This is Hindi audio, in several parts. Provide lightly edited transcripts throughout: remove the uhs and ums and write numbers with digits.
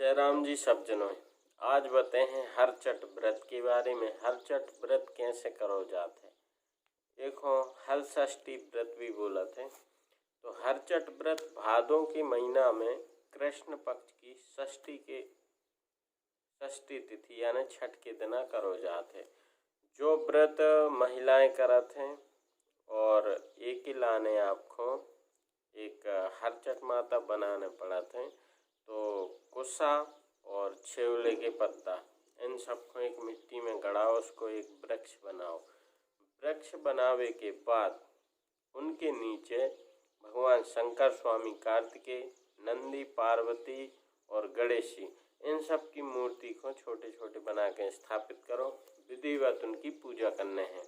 जय राम जी सब जनों। आज बताए हैं हर चट व्रत के बारे में। हर चट व्रत कैसे करो जाते हैं। देखो हल षष्ठी व्रत भी बोला थे। तो हर चट व्रत भादों के महीना में कृष्ण पक्ष की षष्ठी तिथि यानी छठ के दिन करो जाते। जो व्रत महिलाएं करत हैं और एक ही लाने आपको एक हर चट माता बनाने पड़ा थे। तो कुसा और छेवले के पत्ता इन सबको एक मिट्टी में गड़ाओ, उसको एक वृक्ष बनाओ। वृक्ष बनावे के बाद उनके नीचे भगवान शंकर, स्वामी कार्तिकेय, नंदी, पार्वती और गणेश जी इन सब की मूर्ति को छोटे छोटे बना के स्थापित करो। विधिवत उनकी पूजा करने हैं।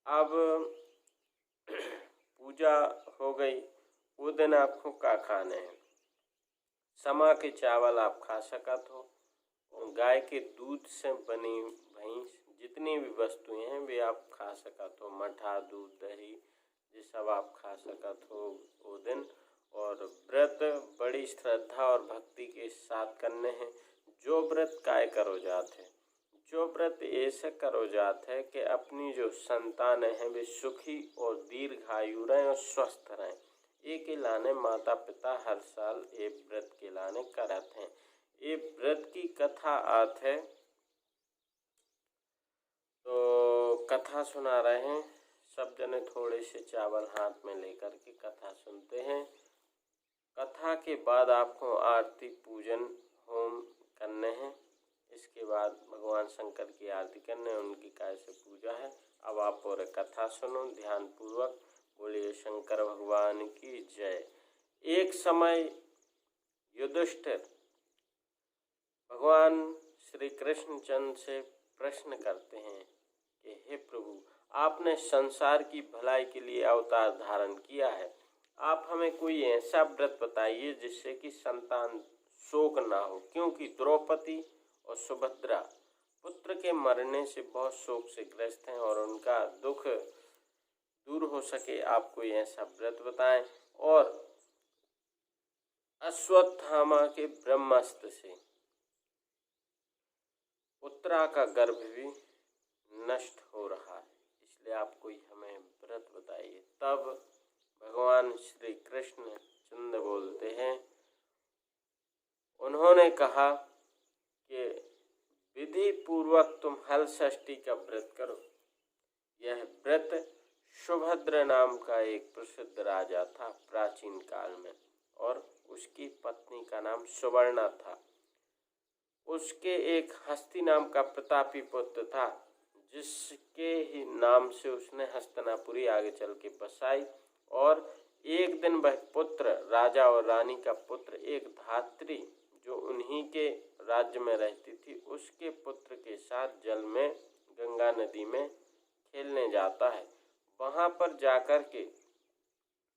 अब पूजा हो गई, वो दिन आपको क्या खाने हैं। समा के चावल आप खा सकत हो। गाय के दूध से बनी भैंस जितनी भी वस्तुएं हैं वे आप खा सकत हो। मठा, दूध, दही ये सब आप खा सकत हो वो दिन। और व्रत बड़ी श्रद्धा और भक्ति के साथ करने हैं। जो व्रत काय करो जाते हैं, जो व्रत ऐसे करो जाते हैं कि अपनी जो संतान है वे सुखी और दीर्घायु रहें और स्वस्थ रहें। एक लाने माता पिता हर साल एक व्रत के लाने करत हैं। ये व्रत की कथा आत है, तो कथा सुना रहे हैं। सब जने थोड़े से चावल हाथ में लेकर के कथा सुनते हैं। कथा के बाद आपको आरती, पूजन, होम करने हैं। इसके बाद भगवान शंकर की आरती करने, उनकी कैसे पूजा है। अब आप और कथा सुनो ध्यान पूर्वक। बोलिए शंकर भगवान की जय। एक समय युधिष्ठिर भगवान श्री कृष्ण चंद्र से प्रश्न करते हैं कि हे प्रभु, आपने संसार की भलाई के लिए अवतार धारण किया है। आप हमें कोई ऐसा व्रत बताइए जिससे कि संतान शोक ना हो, क्योंकि द्रौपदी और सुभद्रा पुत्र के मरने से बहुत शोक से ग्रस्त हैं और उनका दुख दूर हो सके। आप कोई ऐसा व्रत बताएं। और अश्वत्थामा के ब्रह्मास्त्र से उत्तरा का गर्भ भी नष्ट हो रहा है, इसलिए आप कोई हमें व्रत बताइए। तब भगवान श्री कृष्ण चंद्र बोलते हैं, उन्होंने कहा कि विधि पूर्वक तुम हल षष्ठी का व्रत करो। यह व्रत सुभद्र नाम का एक प्रसिद्ध राजा था प्राचीन काल में, और उसकी पत्नी का नाम सुवर्णा था। उसके एक हस्ती नाम का प्रतापी पुत्र था, जिसके ही नाम से उसने हस्तनापुरी आगे चल के बसाई। और एक दिन वह पुत्र, राजा और रानी का पुत्र, एक धात्री जो उन्हीं के राज्य में रहती थी, उसके पुत्र के साथ जल में गंगा नदी में खेलने जाता है। वहां पर जाकर के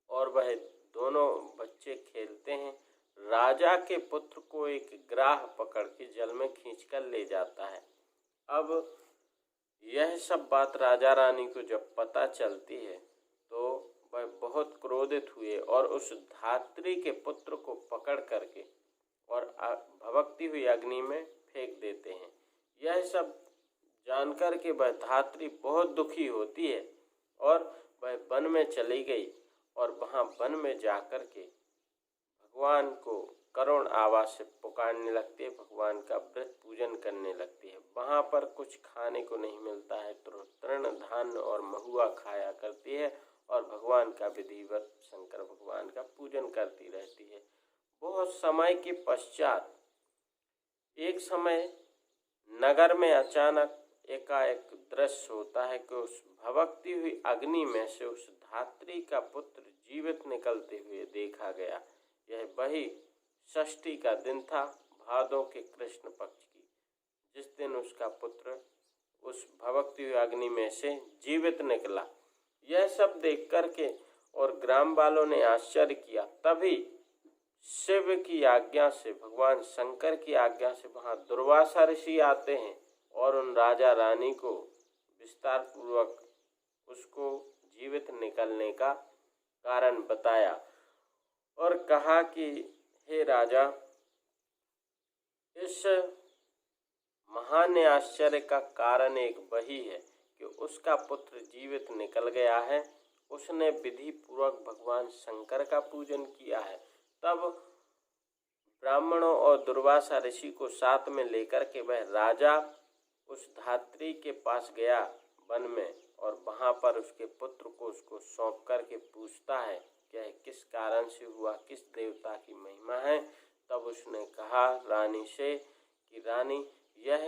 और वह दोनों बच्चे खेलते हैं। राजा के पुत्र को एक ग्राह पकड़ के जल में खींचकर ले जाता है। अब यह सब बात राजा रानी को जब पता चलती है तो वह बहुत क्रोधित हुए और उस धात्री के पुत्र को पकड़ करके और भभकती हुई अग्नि में फेंक देते हैं। यह सब जानकर के वह धात्री बहुत दुखी होती है और वह वन में चली गई और वहां वन में जाकर के भगवान को करुण आवाज से पुकारने लगती है, भगवान का व्रत पूजन करने लगती है। वहां पर कुछ खाने को नहीं मिलता है तो तृण धान्य और महुआ खाया करती है और भगवान का विधिवत शंकर भगवान का पूजन करती रहती है। बहुत समय के पश्चात एक समय नगर में अचानक एकाएक दृश्य होता है कि उस भभकती हुई अग्नि में से उस धात्री का पुत्र जीवित निकलते हुए देखा गया। यह वही षष्ठी का दिन था, भादों के कृष्ण पक्ष की, जिस दिन उसका पुत्र उस भभकती हुई अग्नि में से जीवित निकला। यह सब देख करके और ग्राम वालों ने आश्चर्य किया। तभी शिव की आज्ञा से, भगवान शंकर की आज्ञा से वहां दुर्वासा ऋषि आते हैं और उन राजा रानी को विस्तार पूर्वक उसको जीवित निकलने का कारण बताया और कहा कि हे राजा, इस महान आश्चर्य का कारण एक वही है कि उसका पुत्र जीवित निकल गया है। उसने विधि पूर्वक भगवान शंकर का पूजन किया है। तब ब्राह्मणों और दुर्वासा ऋषि को साथ में लेकर के वह राजा उस धात्री के पास गया वन में, और वहां पर उसके पुत्र को उसको सौंप करके पूछता है कि यह किस कारण से हुआ, किस देवता की महिमा है। तब उसने कहा रानी से कि रानी, यह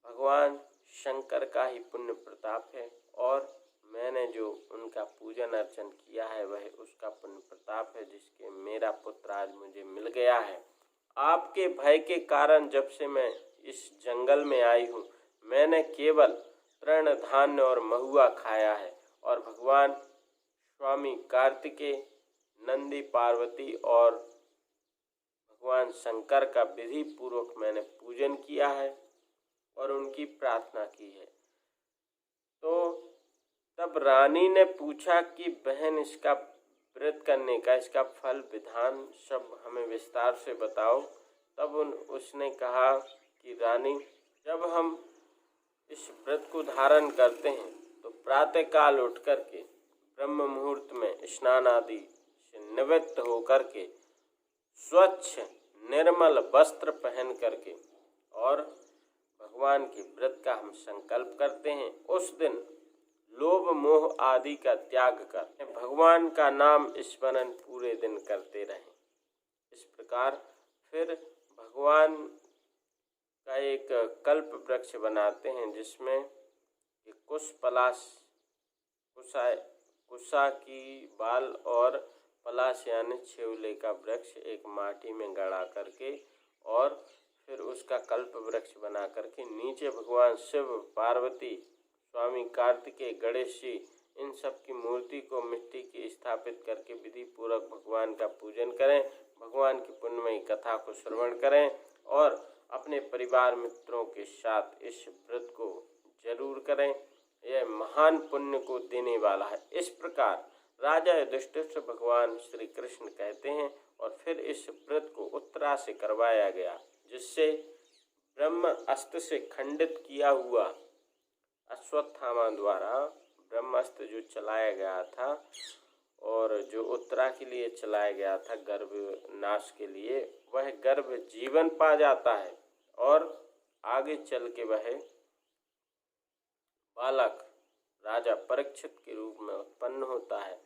भगवान शंकर का ही पुण्य प्रताप है, और मैंने जो उनका पूजन अर्चन किया है वह उसका पुण्य प्रताप है, जिसके मेरा पुत्र आज मुझे मिल गया है। आपके भय के कारण जब से मैं इस जंगल में आई हूँ, मैंने केवल तृण धान्य और महुआ खाया है, और भगवान स्वामी कार्तिकेय, नंदी, पार्वती और भगवान शंकर का विधि पूर्वक मैंने पूजन किया है और उनकी प्रार्थना की है। तो तब रानी ने पूछा कि बहन, इसका व्रत करने का, इसका फल विधान सब हमें विस्तार से बताओ। तब उसने कहा कि रानी, जब हम इस व्रत को धारण करते हैं तो प्रातःकाल उठ करके ब्रह्म मुहूर्त में स्नान आदि से निवृत्त होकर के स्वच्छ निर्मल वस्त्र पहन करके और भगवान के व्रत का हम संकल्प करते हैं। उस दिन लोभ मोह आदि का त्याग कर भगवान का नाम स्मरण पूरे दिन करते रहें। इस प्रकार फिर भगवान का एक कल्प वृक्ष बनाते हैं, जिसमें एक कुशा की बाल और पलाश यानी छेवले का वृक्ष एक माटी में गड़ा करके, और फिर उसका कल्प वृक्ष बना करके नीचे भगवान शिव, पार्वती, स्वामी कार्तिकेय, गणेश जी, इन सब की मूर्ति को मिट्टी की स्थापित करके विधि पूर्वक भगवान का पूजन करें, भगवान की पुण्यमयी कथा को श्रवण करें और अपने परिवार मित्रों के साथ इस व्रत को जरूर करें। यह महान पुण्य को देने वाला है। इस प्रकार राजा युधिष्ठिर से भगवान श्री कृष्ण कहते हैं, और फिर इस व्रत को उत्तरा से करवाया गया, जिससे ब्रह्म अस्त्र से खंडित किया हुआ अश्वत्थामा द्वारा ब्रह्मास्त्र जो चलाया गया था और जो उत्तरा के लिए चलाया गया था गर्भ नाश के लिए, वह गर्भ जीवन पा जाता है और आगे चल के वह बालक राजा परीक्षित के रूप में उत्पन्न होता है।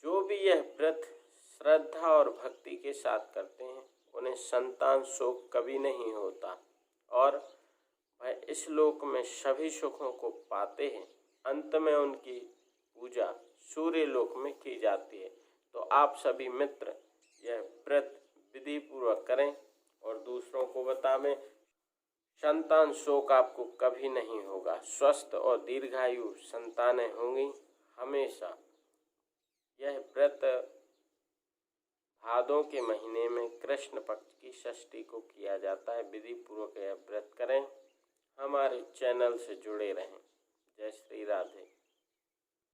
जो भी यह व्रत श्रद्धा और भक्ति के साथ करते हैं, उन्हें संतान शोक कभी नहीं होता और वह इस लोक में सभी सुखों को पाते हैं। अंत में उनकी पूजा सूर्य लोक में की जाती है। तो आप सभी मित्र यह व्रत विधि पूर्वक करें और दूसरों को बतावें। संतान शोक आपको कभी नहीं होगा, स्वस्थ और दीर्घायु संतानें होंगी हमेशा। यह व्रत भादों के महीने में कृष्ण पक्ष की षष्ठी को किया जाता है। विधि पूर्वक यह व्रत करें। हमारे चैनल से जुड़े रहें। जय श्री राधे।